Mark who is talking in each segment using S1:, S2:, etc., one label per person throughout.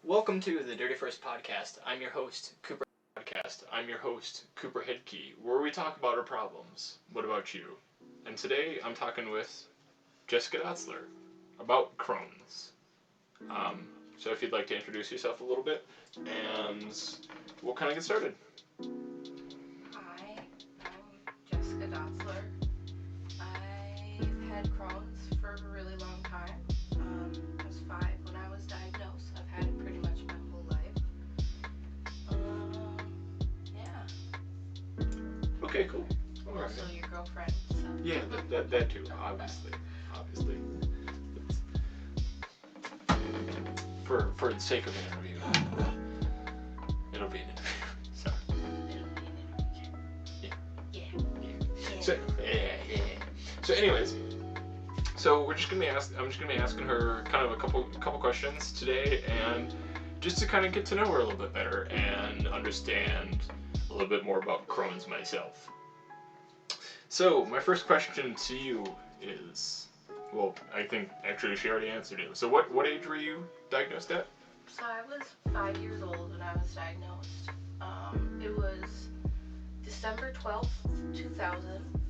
S1: Welcome to the Dirty First Podcast. I'm your host, Cooper Headkey, where we talk about our problems. What about you? And today I'm talking with Jessica Dotzler about Crohn's. So if you'd like to introduce yourself a little bit, and we'll kind of get started.
S2: Hi, I'm Jessica Dotzler. I've had Crohn's for a really long time. I was 5 when I was diagnosed. I've had it pretty much my whole life. Yeah.
S1: Okay, cool.
S2: I'm also your girlfriend. So.
S1: Yeah, that too, obviously. For the sake of an interview, it'll be an interview. So. So anyways, I'm just gonna be asking her kind of a couple questions today, and just to kind of get to know her a little bit better and understand a little bit more about Crohn's myself. So my first question to you is, well, I think actually she already answered it. So what age were you diagnosed at?
S2: So I was 5 years old when I was diagnosed. It was December 12th, 2000.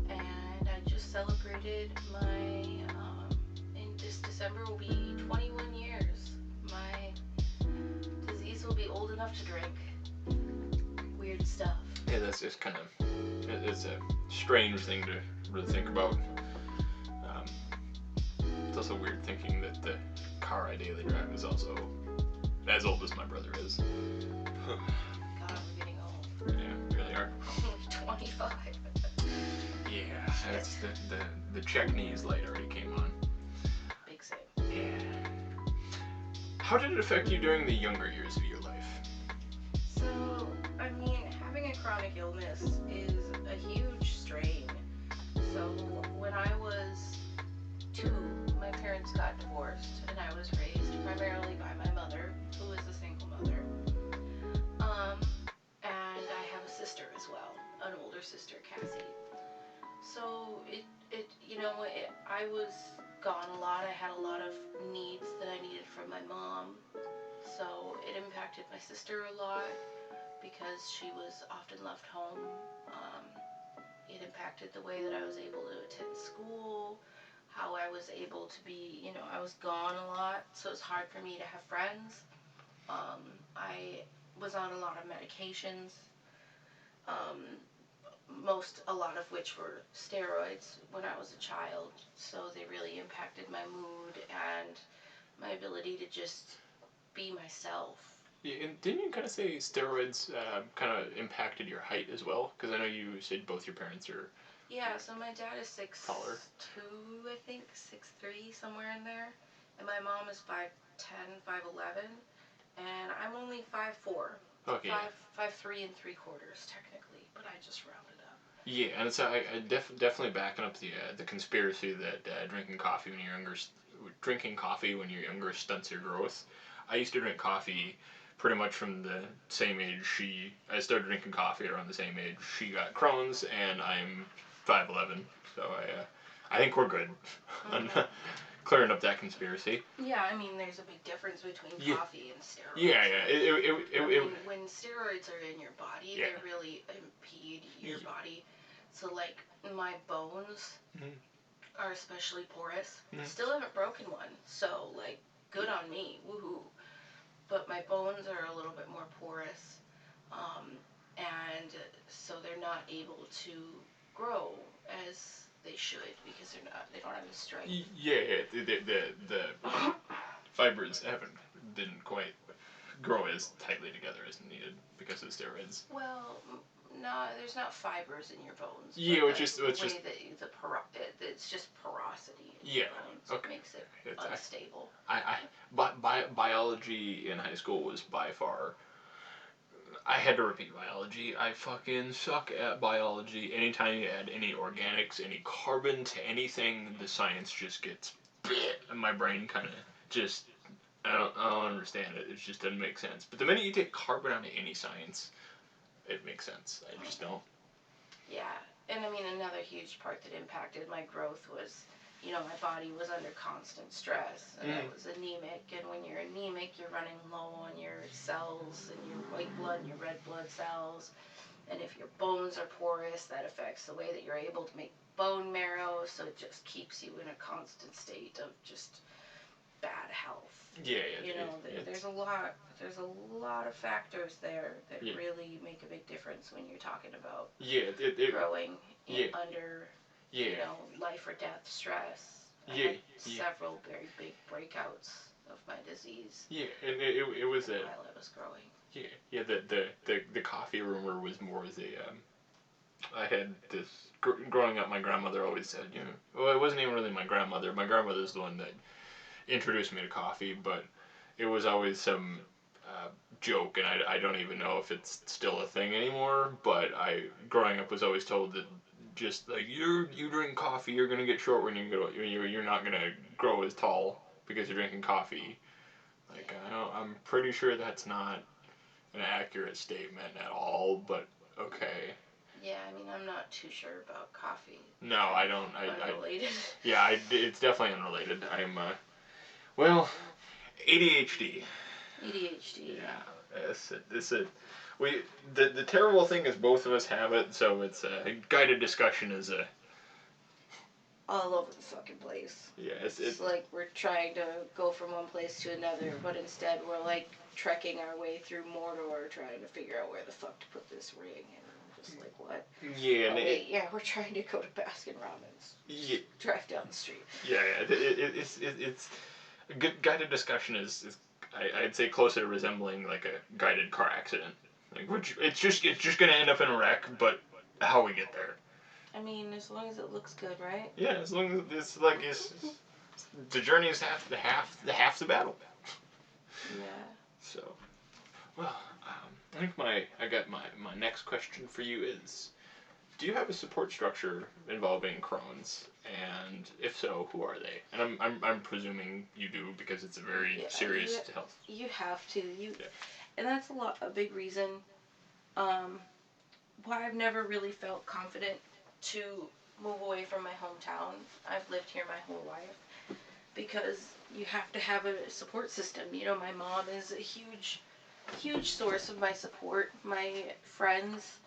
S2: And I just celebrated in this December will be 21 years. My disease will be old enough to drink. Weird stuff.
S1: Yeah, that's just kind of, it's a strange thing to really think about. It's also weird thinking that the car I daily drive is also as old as my brother is.
S2: God, we're getting old.
S1: Yeah, we really are.
S2: 25.
S1: Yeah, that's the check knees light already came on.
S2: Big same.
S1: Yeah. How did it affect you during the younger years of your life?
S2: So, I mean, having a chronic illness is a huge strain. So, when I was 2, my parents got divorced, and I was raised primarily by my mother, who is a single mother. And I have a sister as well, an older sister, Cassie. So I was gone a lot. I had a lot of needs that I needed from my mom. So it impacted my sister a lot because she was often left home. It impacted the way that I was able to attend school, how I was able to be, I was gone a lot, so it's hard for me to have friends. I was on a lot of medications, a lot of which were steroids when I was a child, so they really impacted my mood and my ability to just be myself.
S1: Yeah, and didn't you kind of say steroids kind of impacted your height as well? Because I know you said both your parents are...
S2: Yeah, so my dad is 6'2", I think, 6'3", somewhere in there. And my mom is 5'10", 5'11", and I'm only 5'4".
S1: Okay.
S2: 5'3" and 3/4 technically, but I just rounded up.
S1: Yeah, and so I definitely backing up the conspiracy that drinking coffee when you're younger stunts your growth. I used to drink coffee pretty much from the same age I started drinking coffee around the same age she got Crohn's, and I'm 5'11", so I think we're good on clearing up that conspiracy.
S2: Yeah, I mean, there's a big difference between coffee and steroids.
S1: Yeah.
S2: When steroids are in your body, they really impede your body. So, like, my bones are especially porous. Still haven't broken one, so, like, good on me, woohoo. But my bones are a little bit more porous, and so they're not able to grow as they should because they don't have the strength.
S1: Yeah, the fibers didn't quite grow as tightly together as needed because of the steroids.
S2: Well, no, there's not fibers in your bones.
S1: Yeah, it's just
S2: it's just porosity in
S1: your
S2: bones.
S1: Okay.
S2: Makes it unstable.
S1: Biology in high school was by far... I had to repeat biology. I fucking suck at biology. Anytime you add any organics, any carbon to anything, the science just gets... And my brain kind of just... I don't understand it. It just doesn't make sense. But the minute you take carbon out of any science, it makes sense. I just don't.
S2: Yeah. And I mean, another huge part that impacted my growth was my body was under constant stress, and I was anemic. And when you're anemic, you're running low on your cells and your white blood and your red blood cells. And if your bones are porous, that affects the way that you're able to make bone marrow. So it just keeps you in a constant state of just bad health. There's a lot of factors there that really make a big difference when you're talking about growing under life or death stress. I had several very big breakouts of my disease.
S1: Yeah, and it was
S2: while I was growing.
S1: Yeah. The coffee rumor was more as a I had this growing up. My grandmother always said, well, it wasn't even really my grandmother. My grandmother's the one that introduced me to coffee, but it was always some joke, and I don't even know if it's still a thing anymore. But growing up was always told that just like you drink coffee, you're gonna get short when you grow. You're not gonna grow as tall because you're drinking coffee. Like I'm pretty sure that's not an accurate statement at all, but okay.
S2: Yeah, I mean, I'm not too sure about coffee.
S1: No, I don't.
S2: Unrelated.
S1: It's definitely unrelated. I'm well, ADHD.
S2: ADHD.
S1: Yeah, the terrible thing is both of us have it, so it's a guided discussion is a
S2: all over the fucking place.
S1: Yeah,
S2: it's like we're trying to go from one place to another, but instead we're like trekking our way through Mordor, trying to figure out where the fuck to put this ring, and I'm just like, what?
S1: Yeah,
S2: we're trying to go to Baskin Robbins.
S1: Yeah.
S2: Drive down the street.
S1: Yeah. It's a good guided discussion is I'd say closer to resembling like a guided car accident. Like it's just gonna end up in a wreck, but how we get there.
S2: I mean, as long as it looks good, right?
S1: Yeah, as long as it's the journey is half the battle.
S2: Yeah.
S1: So, well, I think I got my next question for you is, do you have a support structure involving Crohn's? And if so, who are they? And I'm presuming you do because it's a very serious health.
S2: You have to. And that's a big reason why I've never really felt confident to move away from my hometown. I've lived here my whole life because you have to have a support system. My mom is a huge source of my support. My friends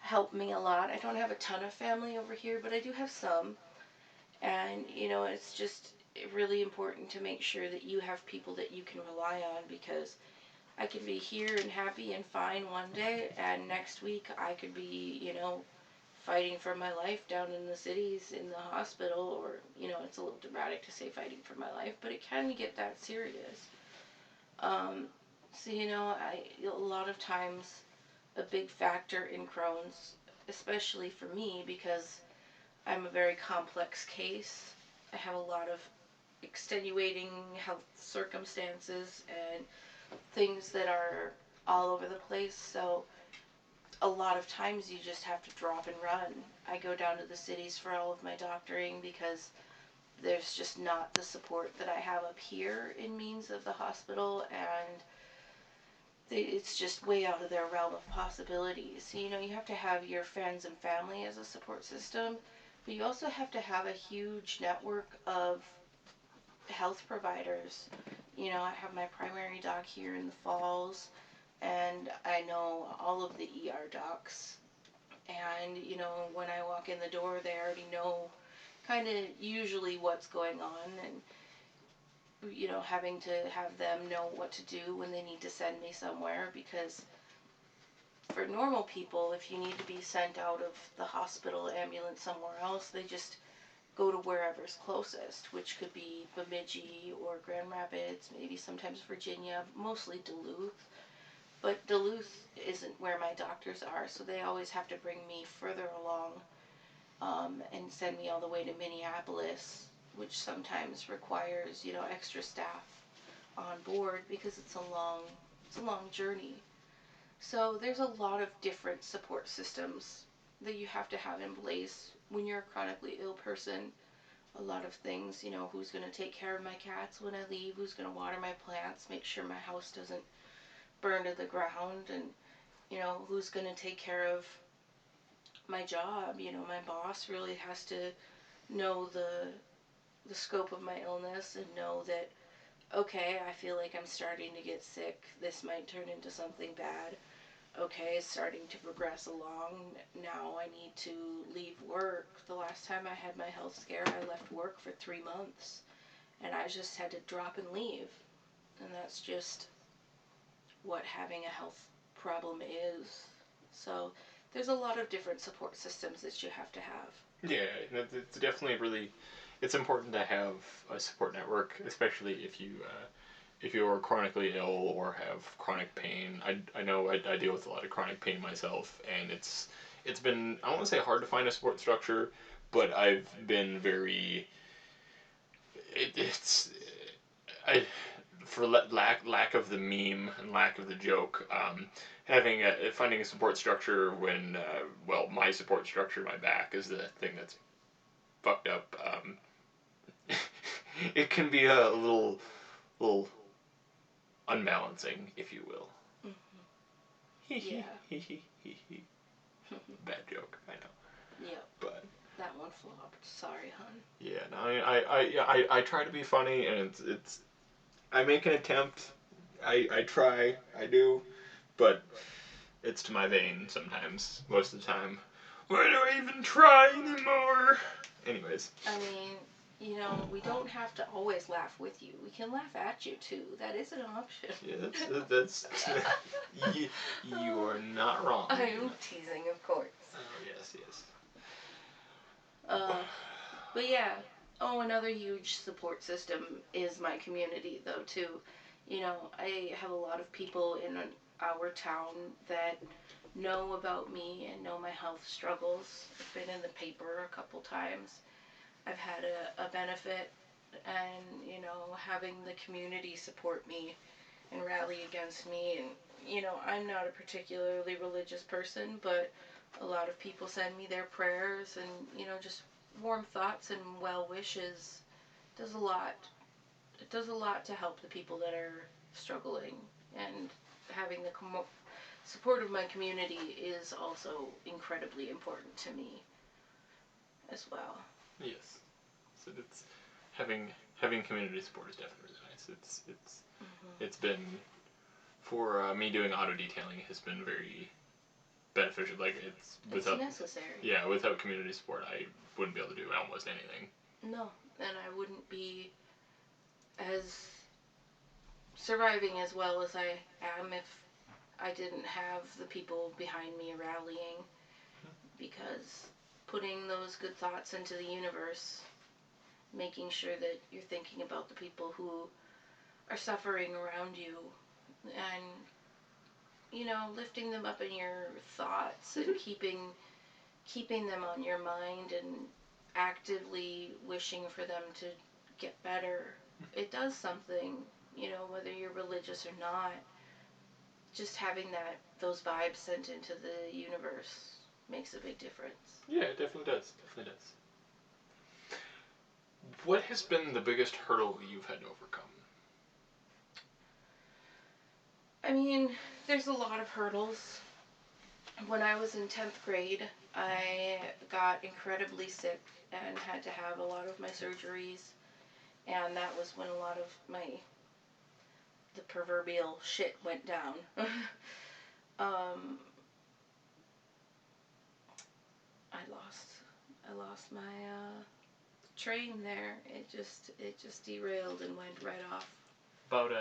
S2: help me a lot. I don't have a ton of family over here, but I do have some. And, it's just really important to make sure that you have people that you can rely on, because I can be here and happy and fine one day, and next week I could be, fighting for my life down in the cities in the hospital, or, it's a little dramatic to say fighting for my life, but it can get that serious. A lot of times a big factor in Crohn's, especially for me, because I'm a very complex case. I have a lot of extenuating health circumstances and things that are all over the place, so a lot of times you just have to drop and run. I go down to the cities for all of my doctoring because there's just not the support that I have up here in means of the hospital, and it's just way out of their realm of possibilities. You have to have your friends and family as a support system, but you also have to have a huge network of health providers. I have my primary doc here in the Falls, and I know all of the ER docs. And, when I walk in the door, they already know kind of usually what's going on, and, having to have them know what to do when they need to send me somewhere, because for normal people, if you need to be sent out of the hospital ambulance somewhere else, they just go to wherever's closest, which could be Bemidji or Grand Rapids, maybe sometimes Virginia, mostly Duluth. But Duluth isn't where my doctors are, so they always have to bring me further along and send me all the way to Minneapolis, which sometimes requires, extra staff on board because it's a long journey. So there's a lot of different support systems that you have to have in place when you're a chronically ill person. A lot of things, who's going to take care of my cats when I leave, who's going to water my plants, make sure my house doesn't burn to the ground, and, who's going to take care of my job. My boss really has to know the the scope of my illness and know that, okay, I feel like I'm starting to get sick. This might turn into something bad. Okay, it's starting to progress along. Now I need to leave work. The last time I had my health scare, I left work for 3 months. And I just had to drop and leave. And that's just what having a health problem is. So there's a lot of different support systems that you have to have.
S1: Yeah, it's definitely really, it's important to have a support network, especially if you're chronically ill or have chronic pain. I know I deal with a lot of chronic pain myself, and it's been, I don't want to say hard to find a support structure, but I've been very, it's I for lack of the meme and lack of the joke, finding a support structure when well, my support structure, my back, is the thing that's fucked up. It can be a little unbalancing, if you will.
S2: Yeah.
S1: Bad joke, I know.
S2: Yep.
S1: But
S2: that one flopped. Sorry, hun.
S1: Yeah, no, I try to be funny, and it's I make an attempt. I try, I do, but it's to my vein sometimes, most of the time. Why do I even try anymore? Anyways.
S2: I mean, we don't have to always laugh with you. We can laugh at you too. That is an option.
S1: Yeah, that's you are not wrong.
S2: I'm teasing, of course.
S1: Oh, yes.
S2: But yeah. Oh, another huge support system is my community, though, too. I have a lot of people in our town that know about me and know my health struggles. I've been in the paper a couple times. I've had a benefit, and having the community support me and rally against me. And I'm not a particularly religious person, but a lot of people send me their prayers and just warm thoughts and well wishes. Does a lot. It does a lot to help the people that are struggling, and having the support of my community is also incredibly important to me as well.
S1: Yes. So it's having community support is definitely really nice. It's been for me doing auto detailing has been very beneficial. Like it's
S2: necessary.
S1: Yeah, without community support, I wouldn't be able to do almost anything.
S2: No, and I wouldn't be as surviving as well as I am if I didn't have the people behind me rallying, because putting those good thoughts into the universe, making sure that you're thinking about the people who are suffering around you, and lifting them up in your thoughts and keeping them on your mind and actively wishing for them to get better. It does something, whether you're religious or not. Just having those vibes sent into the universe makes a big difference.
S1: Yeah, it definitely does. Definitely does. What has been the biggest hurdle you've had to overcome?
S2: I mean, there's a lot of hurdles. When I was in 10th grade, I got incredibly sick and had to have a lot of my surgeries, and that was when a lot of the proverbial shit went down. I lost my train there. It just derailed and went right off.
S1: About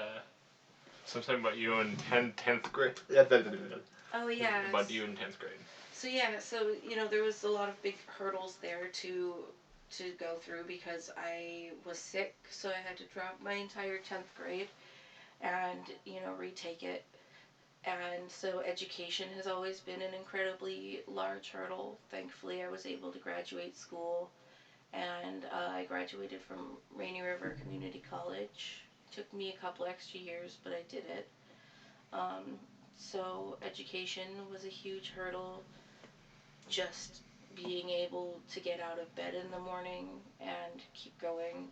S1: something about you in 10th grade.
S2: Oh yeah.
S1: About you in 10th grade.
S2: So there was a lot of big hurdles there to go through, because I was sick, so I had to drop my entire 10th grade and retake it. And so education has always been an incredibly large hurdle. Thankfully, I was able to graduate school, and I graduated from Rainy River Community College. It took me a couple extra years, but I did it. So education was a huge hurdle. Just being able to get out of bed in the morning and keep going.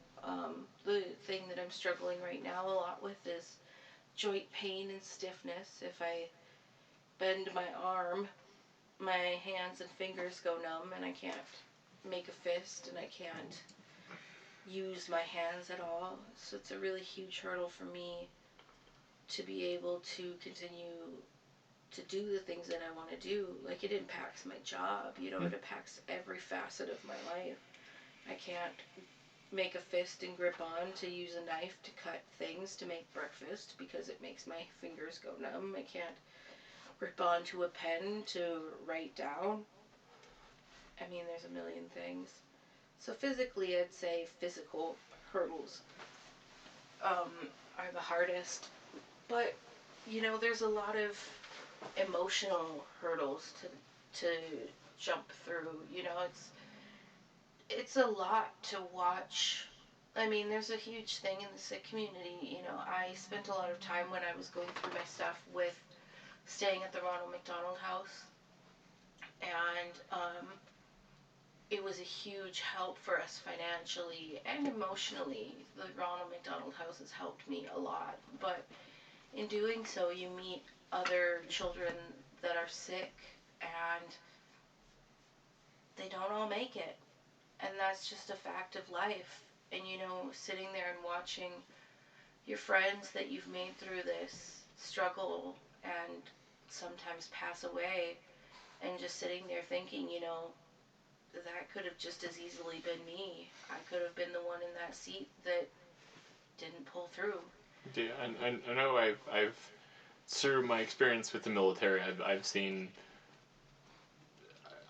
S2: The thing that I'm struggling right now a lot with is joint pain and stiffness. If I bend my arm, my hands and fingers go numb, and I can't make a fist, and I can't use my hands at all. So it's a really huge hurdle for me to be able to continue to do the things that I want to do. Like, it impacts my job, you know, it impacts every facet of my life. I can't make a fist and grip on to use a knife to cut things to make breakfast because it makes my fingers go numb. I can't grip onto a pen to write down. I mean, there's a million things. So physically, I'd say physical hurdles are the hardest. But, you know, there's a lot of emotional hurdles to jump through. You know, it's a lot to watch. I mean, there's a huge thing in the Sikh community. You know, I spent a lot of time when I was going through my stuff with staying at the Ronald McDonald House, and it was a huge help for us financially and emotionally. The Ronald McDonald House has helped me a lot, but in doing so, you meet other children that are sick, and they don't all make it. And that's just a fact of life. And, you know, sitting there and watching your friends that you've made through this struggle and sometimes pass away, and just sitting there thinking, you know, that could have just as easily been me. I could have been the one in that seat that didn't pull through.
S1: Yeah, and I know I've through my experience with the military, I've seen.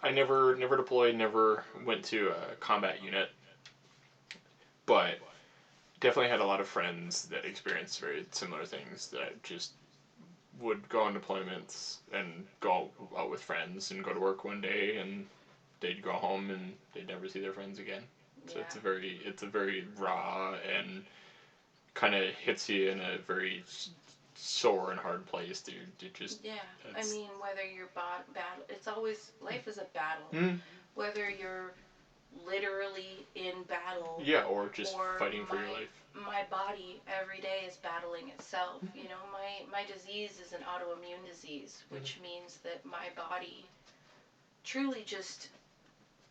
S1: I never deployed, never went to a combat unit, but definitely had a lot of friends that experienced very similar things. That just would go on deployments and go out with friends and go to work one day, and they'd go home and they'd never see their friends again. So
S2: Yeah.
S1: it's a very raw and kind of hits you in a very sore and hard place, dude. It just
S2: Yeah. I mean, whether you're battle, it's always life is a battle.
S1: Mm.
S2: Whether you're literally in battle,
S1: Yeah, or just fighting for your life.
S2: My body every day is battling itself. You know, my disease is an autoimmune disease, which means that my body truly just,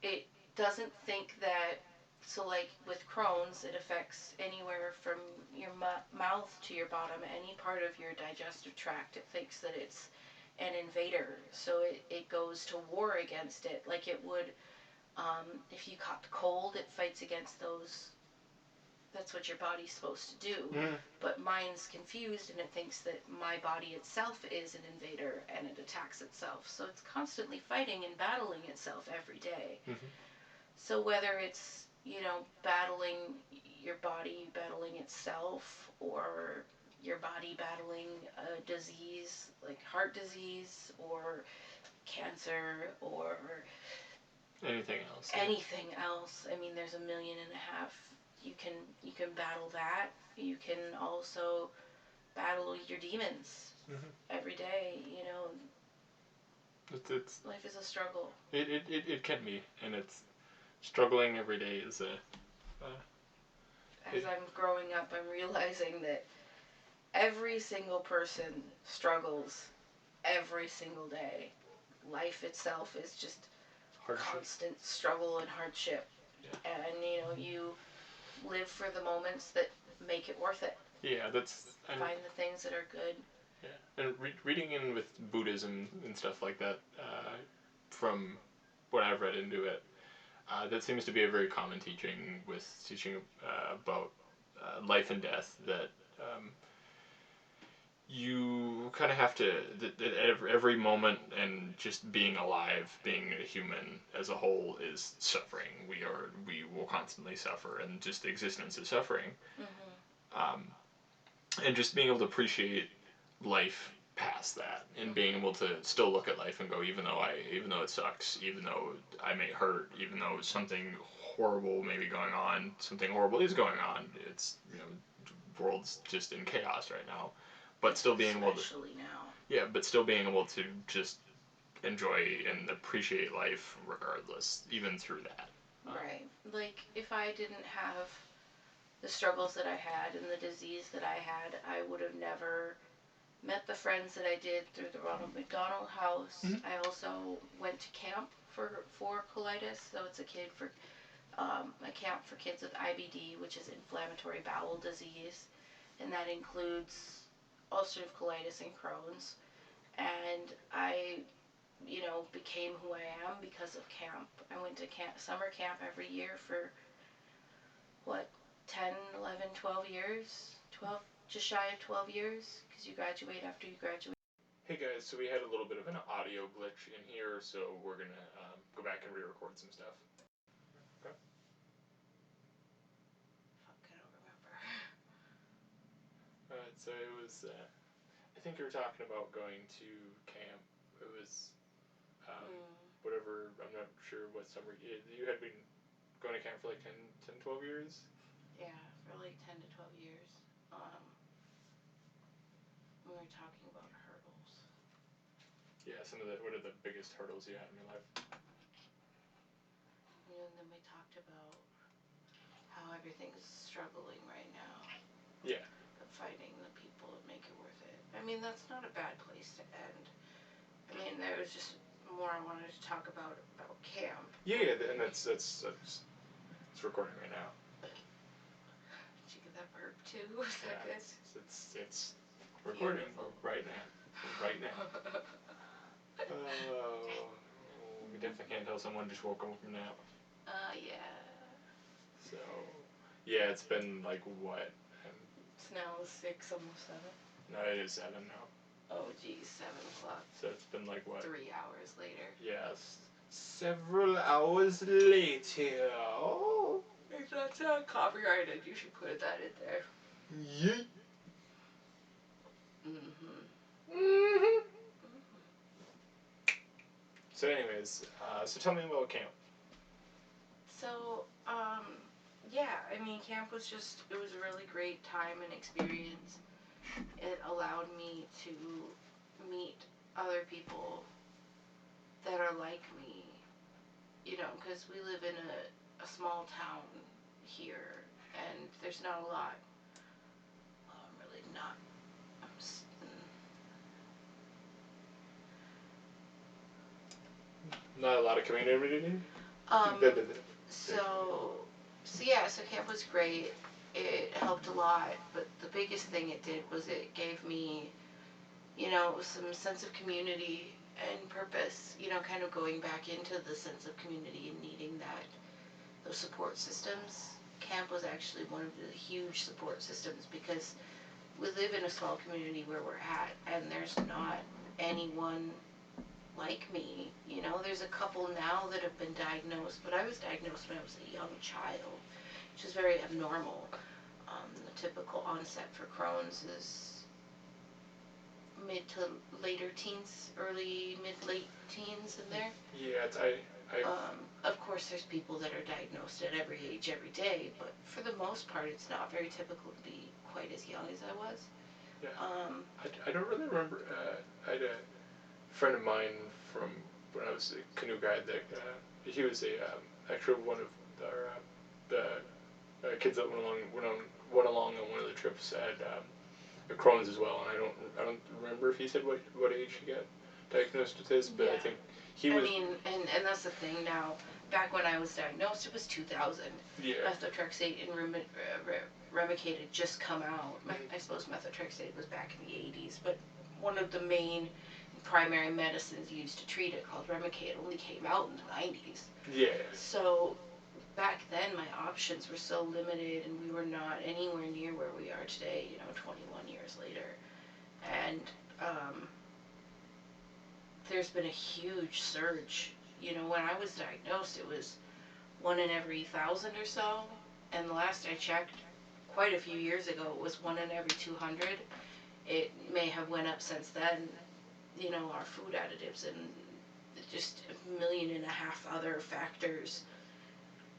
S2: it doesn't think that. So, like with Crohn's, it affects anywhere from your mouth to your bottom, any part of your digestive tract. It thinks that it's an invader, so it goes to war against it, like it would if you caught the cold. It fights against those. That's what your body's supposed to do. But mine's confused, and it thinks that my body itself is an invader, and it attacks itself. So it's constantly fighting and battling itself every day. So whether it's, you know, battling your body, battling itself, or your body battling a disease like heart disease or cancer or
S1: anything else.
S2: Anything else. I mean, there's a million and a half. You can battle that. You can also battle your demons every day. You know,
S1: it's
S2: life is a struggle.
S1: It can be, and it's struggling every day is a.
S2: As I'm growing up, I'm realizing that every single person struggles every single day. Life itself is just constant struggle and hardship. Yeah. And, you know, you live for the moments that make it worth it.
S1: Yeah,
S2: find the things that are good.
S1: Yeah, and reading in with Buddhism and stuff like that, from what I've read into it, that seems to be a very common teaching with teaching about life and death, that you kind of have to, that every moment and just being alive, being a human as a whole is suffering. We will constantly suffer, and just existence is suffering. And just being able to appreciate life past that, and being able to still look at life and go, even though it sucks, even though I may hurt, even though something horrible may be going on, something horrible is going on. It's, you know, the world's just in chaos right now, but still being able to,
S2: now.
S1: Yeah, but still being able to just enjoy and appreciate life regardless, even through that.
S2: Right. Like, if I didn't have the struggles that I had and the disease that I had, I would have never met the friends that I did through the Ronald McDonald House. I also went to camp for colitis, so it's a kid for a camp for kids with IBD, which is inflammatory bowel disease, and that includes ulcerative colitis and Crohn's. And I, became who I am because of camp. I went to summer camp every year for, 10, 11, 12 years? 12, just shy of 12 years, because you graduate after you graduate.
S1: Hey guys, so we had a little bit of an audio glitch in here, so we're gonna go back and re-record some stuff. Okay.
S2: Fuck, I don't remember.
S1: Alright, so it was, I think you were talking about going to camp. It was, whatever, I'm not sure what summer, you had been going to camp for like 10, 12 years?
S2: Yeah, for like 10 to 12 years. We were talking about hurdles.
S1: Yeah, what are the biggest hurdles you had in your life?
S2: And then we talked about how everything's struggling right now.
S1: Yeah.
S2: But finding the people that make it worth it. I mean, that's not a bad place to end. I mean, there was just more I wanted to talk about camp.
S1: Yeah, and that's it's recording right now.
S2: Did you get that burp too? Is that good?
S1: It's recording.
S2: Beautiful.
S1: Right now. Oh, we definitely can't tell someone just woke up from a nap.
S2: Yeah.
S1: So, yeah, it's been like what?
S2: It's now 6, almost 7.
S1: No, it is 7 now.
S2: Oh, geez, 7 o'clock.
S1: So it's been like what?
S2: 3 hours later.
S1: Yes. Several hours later. Oh.
S2: If that's not copyrighted, you should put that in there.
S1: Yeet. So anyways, so tell me about camp.
S2: So, yeah, I mean, camp was it was a really great time and experience. It allowed me to meet other people that are like me, because we live in a small town here, and there's not a lot. Well, I'm really not.
S1: Not a lot of community.
S2: So camp was great. It helped a lot, but the biggest thing it did was it gave me, some sense of community and purpose, kind of going back into the sense of community and needing those support systems. Camp was actually one of the huge support systems because we live in a small community where we're at, and there's not anyone like me. There's a couple now that have been diagnosed, but I was diagnosed when I was a young child, which is very abnormal. The typical onset for Crohn's is mid to later teens, early mid-late teens in there.
S1: Yeah,
S2: of course, there's people that are diagnosed at every age, every day, but for the most part, it's not very typical to be quite as young as I was.
S1: Yeah. I don't really remember. I had a friend of mine from when I was a canoe guide that he was actually one of the kids that went along on one of the trips had Crohn's as well, and I don't remember if he said what age he got diagnosed with his, but yeah. I think he was.
S2: I mean, and that's the thing now. Back when I was diagnosed, it was 2000.
S1: Yeah.
S2: Methotrexate and Remicade had just come out. I suppose methotrexate was back in the 80s, but one of the main primary medicines used to treat it, called Remicade, only came out in the 90s.
S1: Yeah.
S2: So back then, my options were so limited, and we were not anywhere near where we are today, 21 years later. And there's been a huge surge. When I was diagnosed, it was 1 in every 1,000 or so, and the last I checked, quite a few years ago, it was 1 in every 200. It may have went up since then. Our food additives and just 1.5 million other factors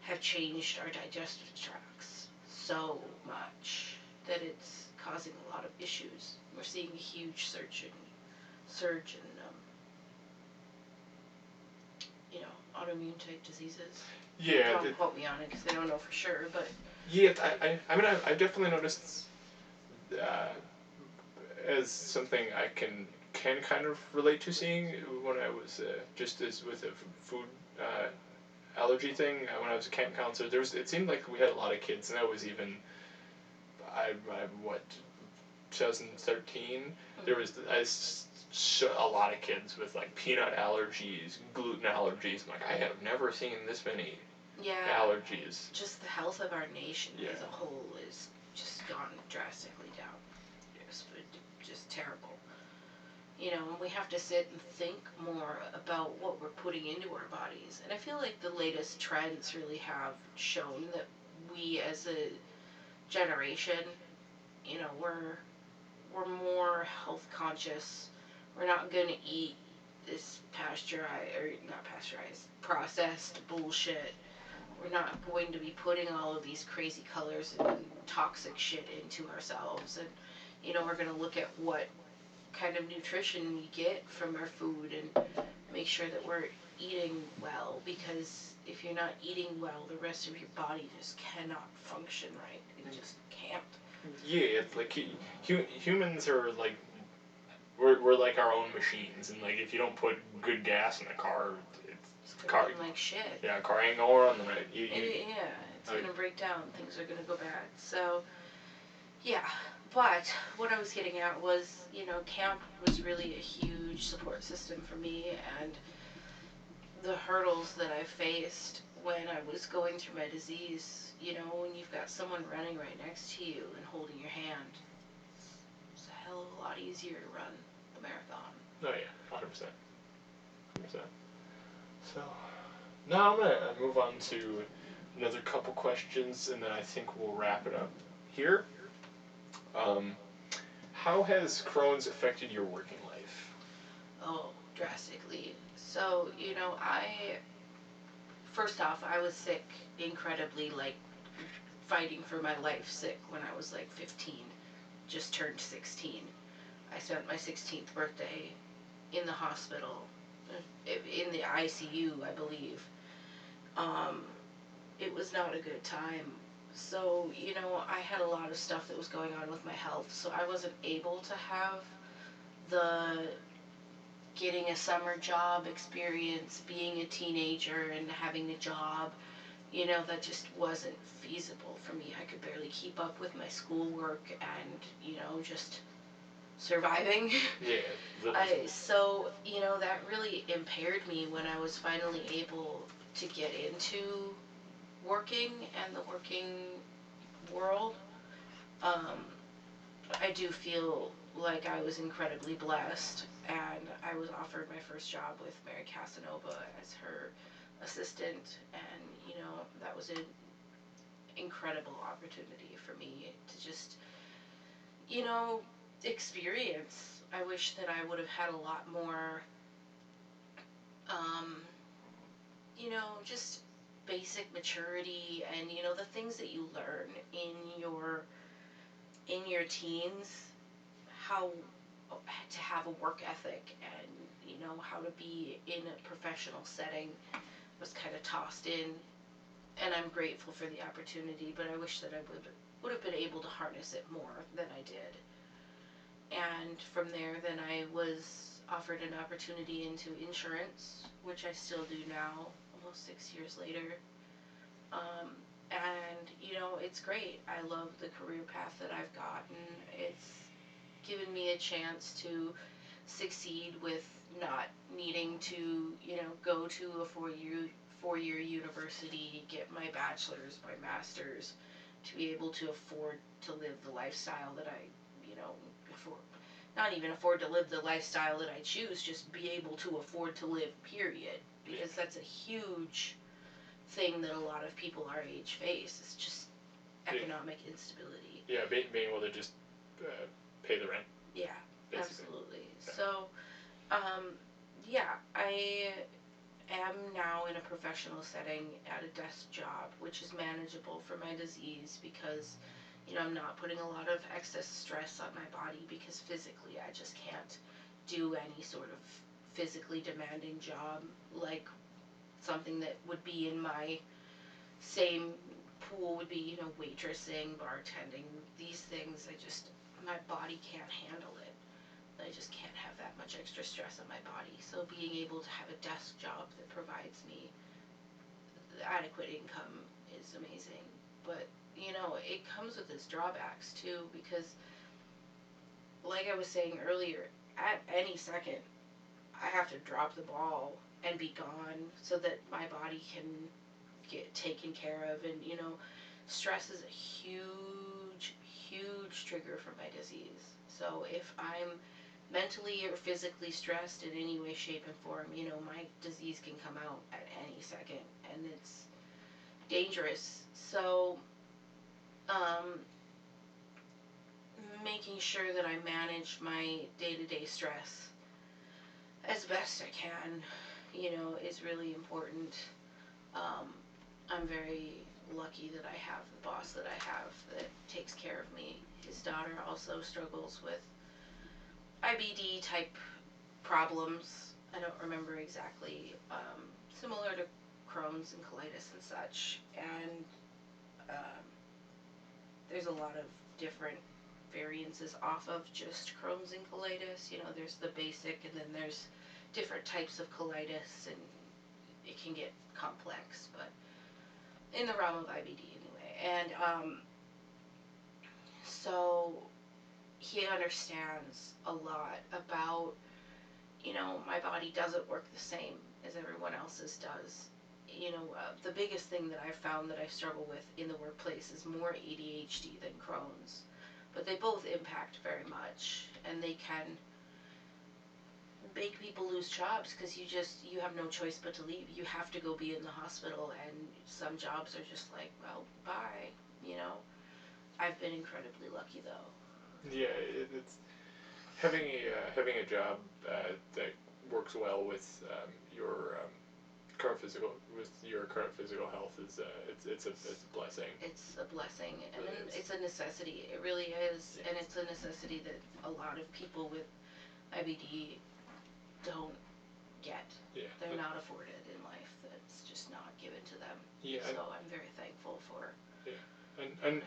S2: have changed our digestive tracts so much that it's causing a lot of issues. We're seeing a huge surge in autoimmune type diseases.
S1: Yeah.
S2: Don't quote me on it because I don't know for sure, but
S1: yeah, I mean I've definitely noticed as something I can kind of relate to seeing when I was just as with a food allergy thing, when I was a camp counselor, it seemed like we had a lot of kids, and I was even, what, 2013, there was a lot of kids with like peanut allergies, gluten allergies. I'm like, I have never seen this many allergies.
S2: Just the health of our nation as a
S1: Yeah.
S2: whole is just gone drastically down. It's just terrible. You know, we have to sit and think more about what we're putting into our bodies. And I feel like the latest trends really have shown that we as a generation, you know, we're more health conscious. We're not going to eat this processed bullshit. We're not going to be putting all of these crazy colors and toxic shit into ourselves. And, you know, we're going to look at what kind of nutrition we get from our food and make sure that we're eating well, because if you're not eating well, the rest of your body just cannot function right. It just can't.
S1: Yeah, it's like humans are like, we're like our own machines, and like if you don't put good gas in the car,
S2: it's gonna run like shit.
S1: Yeah, car ain't gonna run right.
S2: It's gonna break down. Things are gonna go bad. So, yeah. But what I was getting at was, you know, camp was really a huge support system for me, and the hurdles that I faced when I was going through my disease, you know, when you've got someone running right next to you and holding your hand, it's a hell of a lot easier to run a marathon.
S1: Oh yeah, 100%. 100%. So, now I'm gonna move on to another couple questions, and then I think we'll wrap it up here. How has Crohn's affected your working life?
S2: Oh, drastically. So, you know, first off, I was sick incredibly, like, fighting for my life sick when I was like 15, just turned 16. I spent my 16th birthday in the hospital, in the ICU, I believe. It was not a good time. So, you know, I had a lot of stuff that was going on with my health, so I wasn't able to have the getting a summer job experience, being a teenager and having a job. You know, that just wasn't feasible for me. I could barely keep up with my schoolwork and, you know, just surviving.
S1: Yeah.
S2: So, you know, that really impaired me when I was finally able to get into working and the working world. I do feel like I was incredibly blessed, and I was offered my first job with Mary Casanova as her assistant, and, you know, that was an incredible opportunity for me to just, you know, experience. I wish that I would have had a lot more, you know, just basic maturity and, you know, the things that you learn in your teens, how to have a work ethic and, you know, how to be in a professional setting was kind of tossed in, and I'm grateful for the opportunity, but I wish that I would have been able to harness it more than I did. And from there, then I was offered an opportunity into insurance, which I still do now, almost 6 years later. And, you know, it's great. I love the career path that I've gotten. It's given me a chance to succeed with not needing to, you know, go to a four-year university, get my bachelor's, my master's, to be able to afford to live the lifestyle that I, you know, not even afford to live the lifestyle that I choose, just be able to afford to live, period. Because that's a huge thing that a lot of people our age face. It's just economic instability.
S1: Yeah, being able to just pay the rent.
S2: Yeah,
S1: basically.
S2: Absolutely.
S1: Yeah.
S2: So, yeah, I am now in a professional setting at a desk job, which is manageable for my disease because, you know, I'm not putting a lot of excess stress on my body because physically I just can't do any sort of physically demanding job like something that would be in my same pool would be, you know, waitressing, bartending, these things. My body can't handle it. I just can't have that much extra stress on my body. So being able to have a desk job that provides me adequate income is amazing, but you know, it comes with its drawbacks too, because like I was saying earlier, at any second I have to drop the ball and be gone so that my body can get taken care of. And you know, stress is a huge trigger for my disease. So if I'm mentally or physically stressed in any way, shape, and form, you know, my disease can come out at any second, and it's dangerous. So making sure that I manage my day-to-day stress as best I can, you know, is really important. Um, I'm very lucky that I have the boss that I have that takes care of me. His daughter also struggles with IBD type problems. I don't remember exactly. Similar to Crohn's and colitis and such. And um, there's a lot of different variances off of just Crohn's and colitis. You know, there's the basic, and then there's different types of colitis, and it can get complex, but in the realm of IBD anyway. And so he understands a lot about, you know, my body doesn't work the same as everyone else's does. You know, the biggest thing that I've found that I struggle with in the workplace is more ADHD than Crohn's. But they both impact very much, and they can make people lose jobs because you have no choice but to leave. You have to go be in the hospital, and some jobs are just like, well, bye, you know. I've been incredibly lucky though.
S1: Yeah, it's having a job that works well with your current physical health is it's a blessing.
S2: It's a blessing, and
S1: Really
S2: it's a necessity. It really is, and it's a necessity that a lot of people with IBD don't get.
S1: Yeah.
S2: They're not afforded in life. That's just not given to them.
S1: Yeah.
S2: So I'm very thankful for.
S1: Yeah, and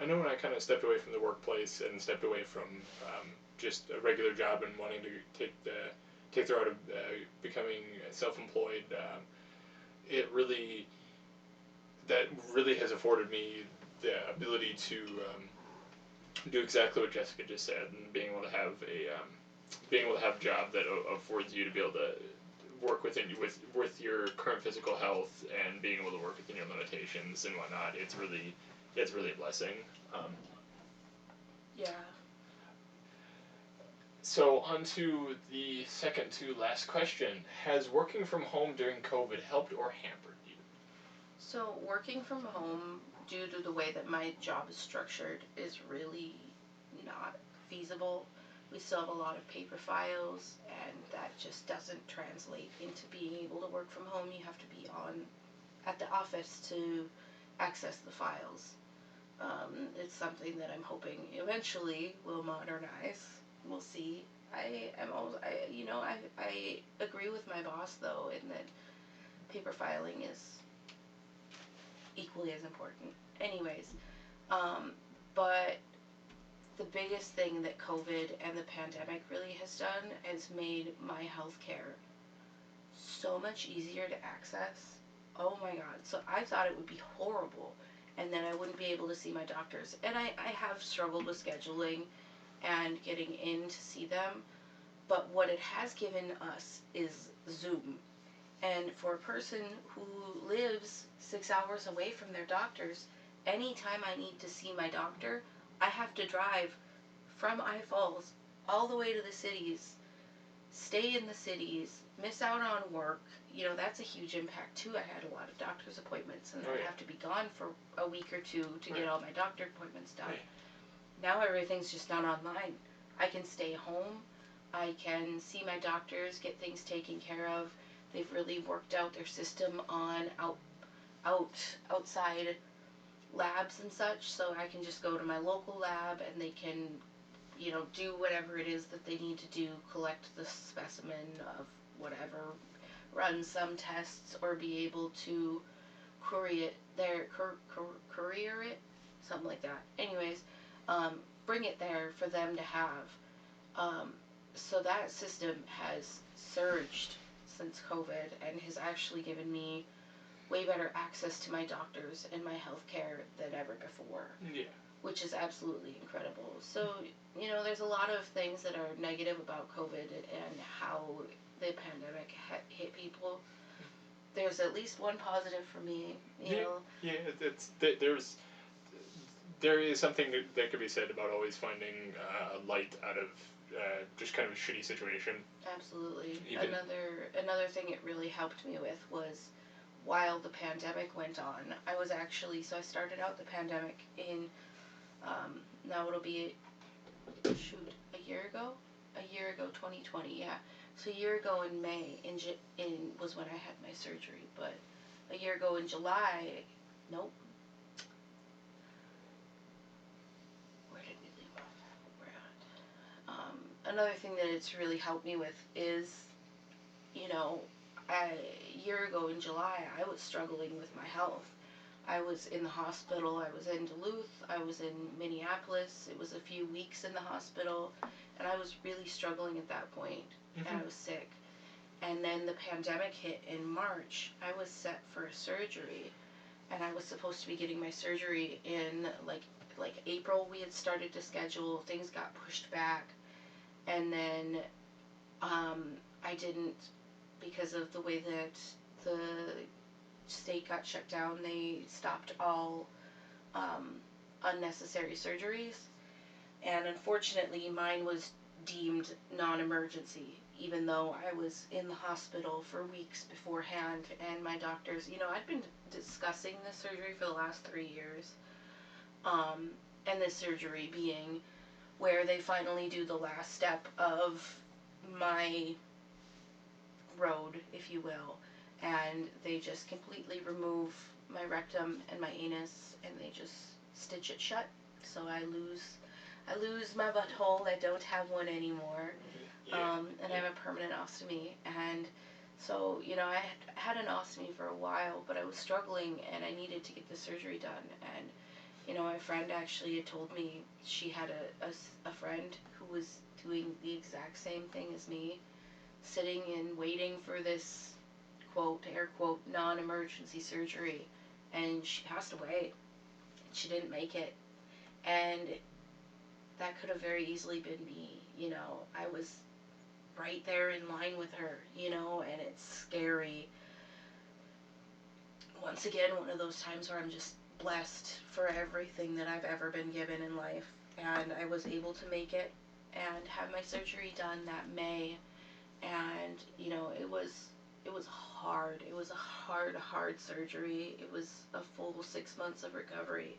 S1: I know when I kind of stepped away from the workplace and stepped away from just a regular job and wanting to take the route of becoming self-employed, that really has afforded me the ability to do exactly what Jessica just said, and being able to have a job that affords you to be able to work with your current physical health and being able to work within your limitations and whatnot. It's really a blessing.
S2: Yeah.
S1: So on to the second to last question. Has working from home during COVID helped or hampered you?
S2: So working from home, due to the way that my job is structured, is really not feasible. We still have a lot of paper files, and that just doesn't translate into being able to work from home. You have to be at the office to access the files. It's something that I'm hoping eventually will modernize. We'll see. I agree with my boss though, in that paper filing is equally as important. Anyways, but the biggest thing that COVID and the pandemic really has done is made my healthcare so much easier to access. Oh my god. So I thought it would be horrible, and then I wouldn't be able to see my doctors. And I have struggled with scheduling and getting in to see them, but what it has given us is Zoom. And for a person who lives 6 hours away from their doctors, anytime I need to see my doctor, I have to drive from I Falls all the way to the cities, stay in the cities, miss out on work. You know, that's a huge impact too. I had a lot of doctor's appointments, and I'd have to be gone for a week or two to get all my doctor appointments done. Now everything's just done online. I can stay home. I can see my doctors, get things taken care of. They've really worked out their system on outside labs and such, so I can just go to my local lab and they can, you know, do whatever it is that they need to do, collect the specimen of whatever, run some tests, or be able to courier it, something like that. Anyways, bring it there for them to have. So that system has surged since COVID and has actually given me way better access to my doctors and my health care than ever before.
S1: Yeah.
S2: Which is absolutely incredible. So, there's a lot of things that are negative about COVID and how the pandemic hit people. There's at least one positive for me, know.
S1: Yeah, there is something that could be said about always finding light out of just kind of a shitty situation.
S2: Absolutely. Another thing it really helped me with was while the pandemic went on, I started out the pandemic in, now it'll be, a year ago? 2020, yeah. So a year ago in May, was when I had my surgery, but a year ago in July, nope. Where did we leave off? We're at. Another thing that it's really helped me with is, a year ago in July, I was struggling with my health. I was in the hospital. I was in Duluth. I was in Minneapolis. It was a few weeks in the hospital, and I was really struggling at that point, and I was sick. And then the pandemic hit in March. I was set for a surgery, and I was supposed to be getting my surgery in like April. We had started to schedule. Things got pushed back, and then I didn't, because of the way that the state got shut down. They stopped all unnecessary surgeries, and unfortunately mine was deemed non-emergency, even though I was in the hospital for weeks beforehand. And my doctors, I'd been discussing this surgery for the last 3 years, and this surgery being where they finally do the last step of my road, if you will, and they just completely remove my rectum and my anus, and they just stitch it shut. So I lose my butthole. I don't have one anymore, and I have a permanent ostomy. And so, I had an ostomy for a while, but I was struggling, and I needed to get the surgery done. And my friend actually had told me she had a friend who was doing the exact same thing as me, sitting and waiting for this quote, air quote, non-emergency surgery, and she passed away. She didn't make it, and that could have very easily been me. I was right there in line with her, and it's scary. Once again, one of those times where I'm just blessed for everything that I've ever been given in life, and I was able to make it and have my surgery done that May. And it was hard. It was a hard surgery. It was a full 6 months of recovery.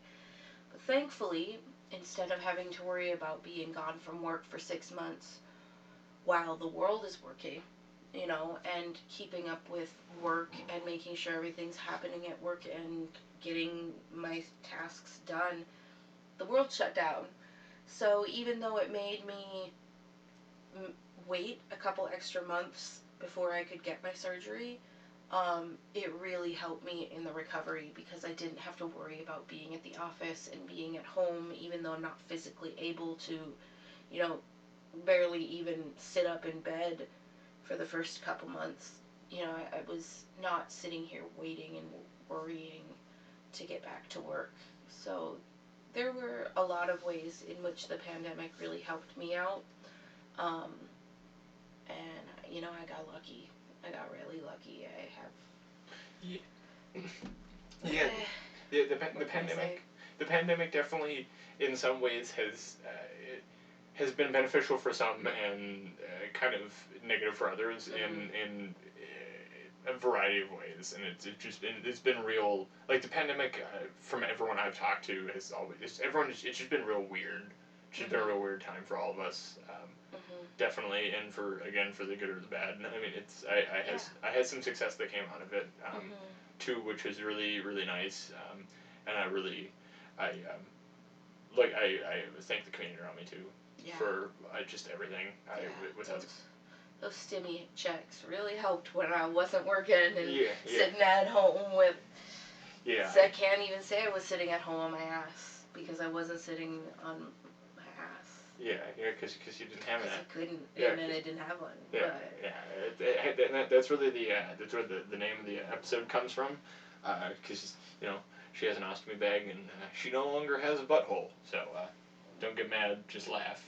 S2: But thankfully, instead of having to worry about being gone from work for 6 months while the world is working, and keeping up with work and making sure everything's happening at work and getting my tasks done, the world shut down. So even though it made me wait a couple extra months before I could get my surgery, it really helped me in the recovery, because I didn't have to worry about being at the office and being at home, even though I'm not physically able to, barely even sit up in bed for the first couple months. I was not sitting here waiting and worrying to get back to work. So there were a lot of ways in which the pandemic really helped me out. And, I got lucky. I got really lucky. I have...
S1: Yeah, the pandemic definitely, in some ways, has been beneficial for some and kind of negative for others in a variety of ways. And it's been real, like the pandemic, from everyone I've talked to, has always, it's just been real weird. It's just been a real weird time for all of us. Definitely, and for the good or the bad. I mean, I had some success that came out of it, too, which was really, really nice. And I thank the community around me too for just everything.
S2: Those stimmy checks really helped when I wasn't working and sitting at home with.
S1: Yeah.
S2: So I can't even say I was sitting at home on my ass, because I wasn't sitting on my ass.
S1: Yeah, because you didn't have that.
S2: I couldn't, and then I didn't have one.
S1: Yeah,
S2: but.
S1: yeah. That's really that's where the name of the episode comes from. because she has an ostomy bag and she no longer has a butthole. So don't get mad, just laugh.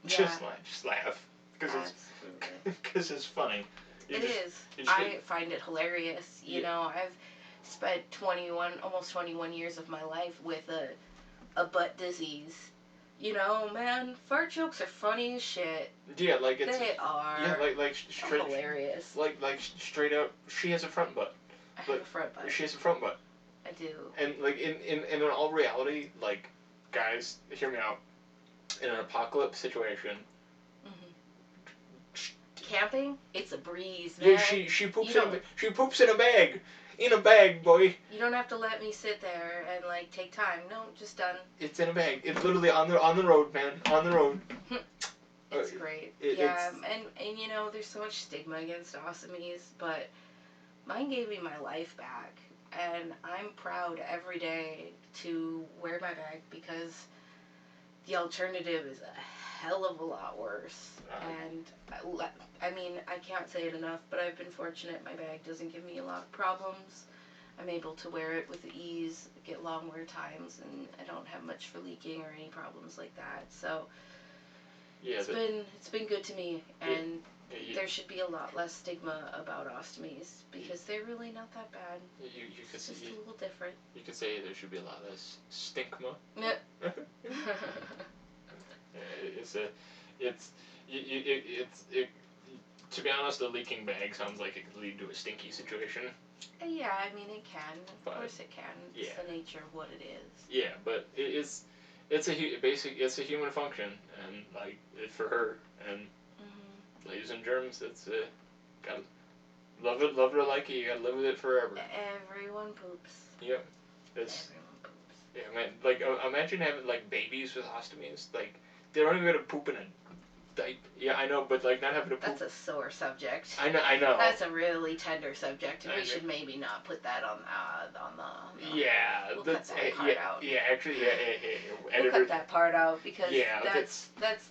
S1: Just laugh, because it's funny.
S2: It is. I find it hilarious. You know, I've spent almost 21 years of my life with a butt disease. You know, man, fart jokes are funny as shit.
S1: Yeah, like
S2: they are.
S1: Yeah, like straight
S2: hilarious.
S1: Like straight up, she has a front butt.
S2: I have a front butt.
S1: She has a front butt.
S2: I do.
S1: And like in all reality, like, guys, hear me out. In an apocalypse situation.
S2: Camping, it's a breeze, man.
S1: Yeah, she poops in a bag. In a bag, boy.
S2: You don't have to let me sit there and like take time. No, just done.
S1: It's in a bag. It's literally on the road, man. On the road.
S2: It's great. And you know, there's so much stigma against ostomies, but mine gave me my life back, and I'm proud every day to wear my bag because the alternative is a hell of a lot worse. And I mean, I can't say it enough, but I've been fortunate. My bag doesn't give me a lot of problems. I'm able to wear it with ease, get long wear times, and I don't have much for leaking or any problems like that. So it's been good to me, and there should be a lot less stigma about ostomies because they're really not that bad. It's just a little different.
S1: You could say there should be a lot less stigma. To be honest, a leaking bag sounds like it could lead to a stinky situation.
S2: Yeah, I mean it can. Of course it can. It's the nature of what it is.
S1: Yeah, but it's a human function, and like for her and ladies and germs, it's gotta love it or like it. You gotta live with it forever.
S2: Everyone poops.
S1: Yep. Everyone poops. Yeah, man. Like imagine having like babies with ostomies. Like they don't even get to poop in a diaper. Yeah, I know, but like not having to poop.
S2: That's a sore subject.
S1: I know.
S2: That's a really tender subject, and we should maybe not put that on the.
S1: Yeah.
S2: We'll cut that part out.
S1: Yeah, actually,
S2: we'll cut that part out because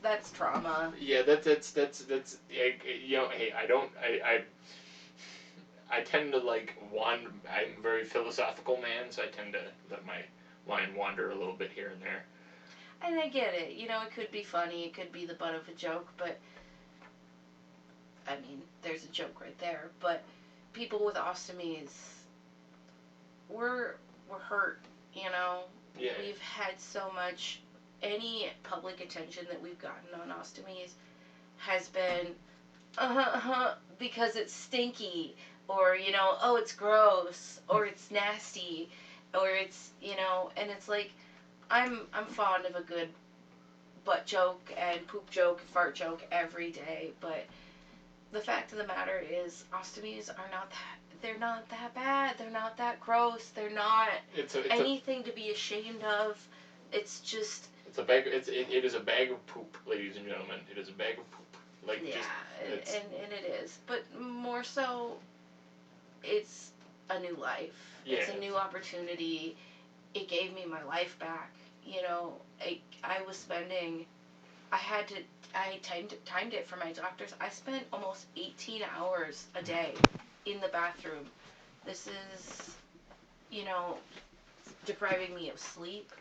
S2: that's trauma.
S1: Yeah, that's hey, I tend to like wander. I'm a very philosophical man, so I tend to let my mind wander a little bit here and there.
S2: And I get it. You know, it could be funny. It could be the butt of a joke, but I mean, there's a joke right there. But people with ostomies, we're hurt. You know, we've had so much. Any public attention that we've gotten on ostomies has been, because it's stinky, or oh, it's gross, or it's nasty, or it's and it's like. I'm fond of a good butt joke and poop joke, fart joke every day, but the fact of the matter is ostomies are not that bad. They're not that gross. They're not anything to be ashamed of. It's just
S1: it is a bag of poop, ladies and gentlemen. It is a bag of poop. Like
S2: and it is. But more so, it's a new life. It's a new opportunity. It gave me my life back. I timed it for my doctors. I spent almost 18 hours a day in the bathroom. This is, depriving me of sleep.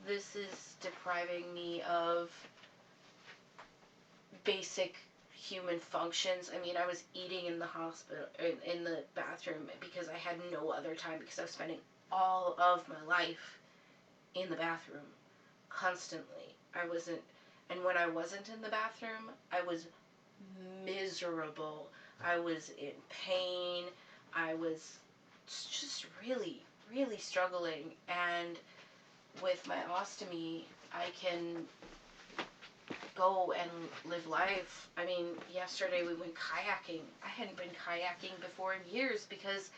S2: This is depriving me of basic human functions. I mean, I was eating in the hospital, in the bathroom, because I had no other time, because I was spending all of my life in the bathroom constantly. And when I wasn't in the bathroom, I was miserable. I was in pain. I was just really, really struggling. And with my ostomy, I can go and live life. I mean, yesterday we went kayaking. I hadn't been kayaking before in years because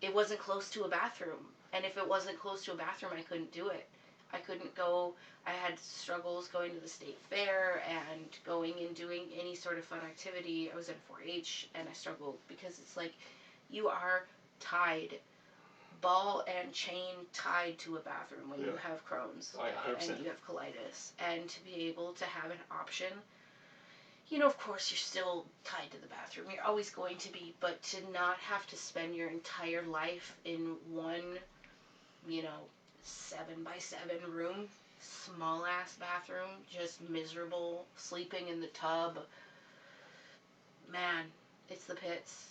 S2: it wasn't close to a bathroom. And if it wasn't close to a bathroom, I couldn't do it. I couldn't go. I had struggles going to the state fair and going and doing any sort of fun activity. I was in 4-H and I struggled because it's like you are tied, ball and chain tied to a bathroom when you have Crohn's and you have colitis. And to be able to have an option, of course, you're still tied to the bathroom. You're always going to be, but to not have to spend your entire life in one, you know, 7 by 7 room, small ass bathroom, just miserable, sleeping in the tub, man, it's the pits.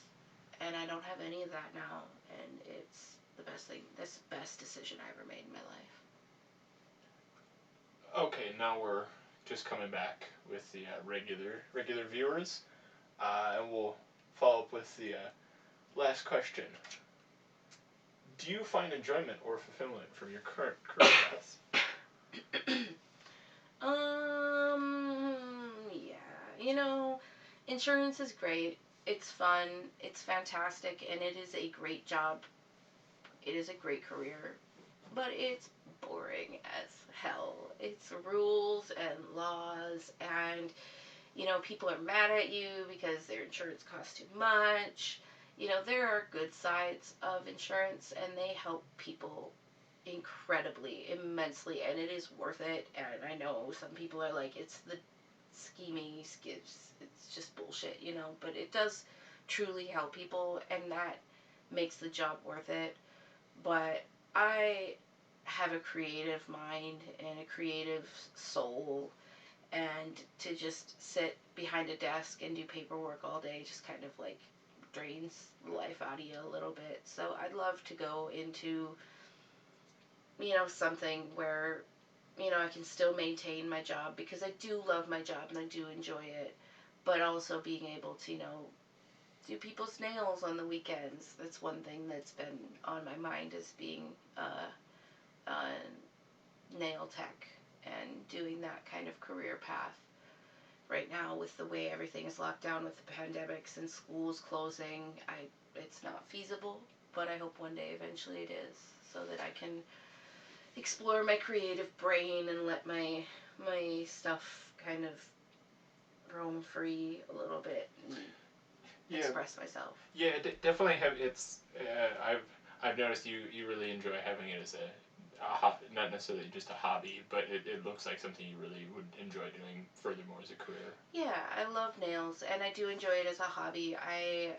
S2: And I don't have any of that now. And it's the best thing, that's the best decision I ever made in my life.
S1: Okay, now we're just coming back with the regular viewers, and we'll follow up with the last question. Do you find enjoyment or fulfillment from your current career paths?
S2: Yeah, insurance is great. It's fun. It's fantastic, and it is a great job. It is a great career, but it's boring as hell. It's rules and laws, and people are mad at you because their insurance costs too much. There are good sides of insurance, and they help people incredibly, immensely, and it is worth it. And I know some people are like, it's the scheming skips, it's just bullshit, but it does truly help people, and that makes the job worth it. But I have a creative mind and a creative soul, and to just sit behind a desk and do paperwork all day just kind of like drains life out of you a little bit. So I'd love to go into something where I can still maintain my job, because I do love my job and I do enjoy it, but also being able to do people's nails on the weekends. That's one thing that's been on my mind, is being a nail tech and doing that kind of career path. Right now, with the way everything is locked down with the pandemics and schools closing, it's not feasible, but I hope one day eventually it is, so that I can explore my creative brain and let my stuff kind of roam free a little bit and express myself.
S1: Yeah, definitely have. It's I've noticed you really enjoy having it as not necessarily just a hobby, but it looks like something you really would enjoy doing furthermore as a career.
S2: Yeah, I love nails, and I do enjoy it as a hobby. I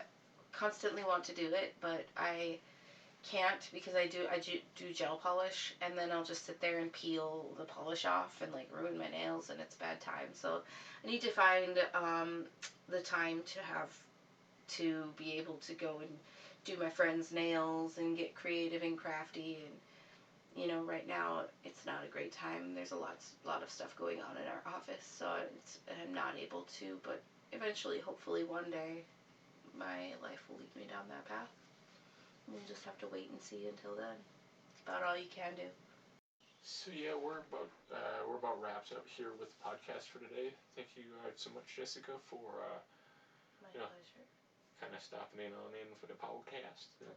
S2: constantly want to do it, but I can't, because I do gel polish, and then I'll just sit there and peel the polish off and like ruin my nails, and it's bad time. So I need to find the time to be able to go and do my friends' nails and get creative and crafty. And right now it's not a great time. There's a lot of stuff going on in our office, so I'm not able to. But eventually, hopefully, one day, my life will lead me down that path. We'll just have to wait and see until then. It's about all you can do.
S1: So yeah, we're about wraps up here with the podcast for today. Thank you so much, Jessica, for
S2: My pleasure.
S1: kind of stopping in for the podcast. And,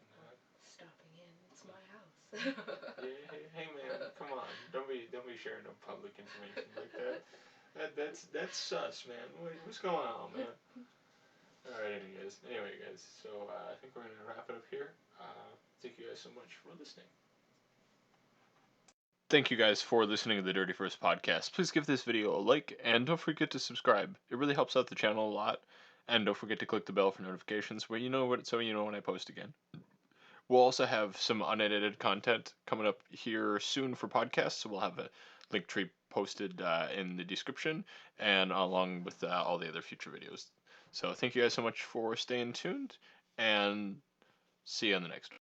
S2: stopping in. It's my house.
S1: yeah, hey man, come on! Don't be sharing no public information like that. That's sus, man. What's going on, man? All right, anyway, guys. So I think we're gonna wrap it up here. Thank you guys so much for listening. Thank you guys for listening to the Dirty First podcast. Please give this video a like, and don't forget to subscribe. It really helps out the channel a lot. And don't forget to click the bell for notifications, so you know when I post again. We'll also have some unedited content coming up here soon for podcasts, so we'll have a link tree posted in the description, and along with all the other future videos. So thank you guys so much for staying tuned, and see you on the next one.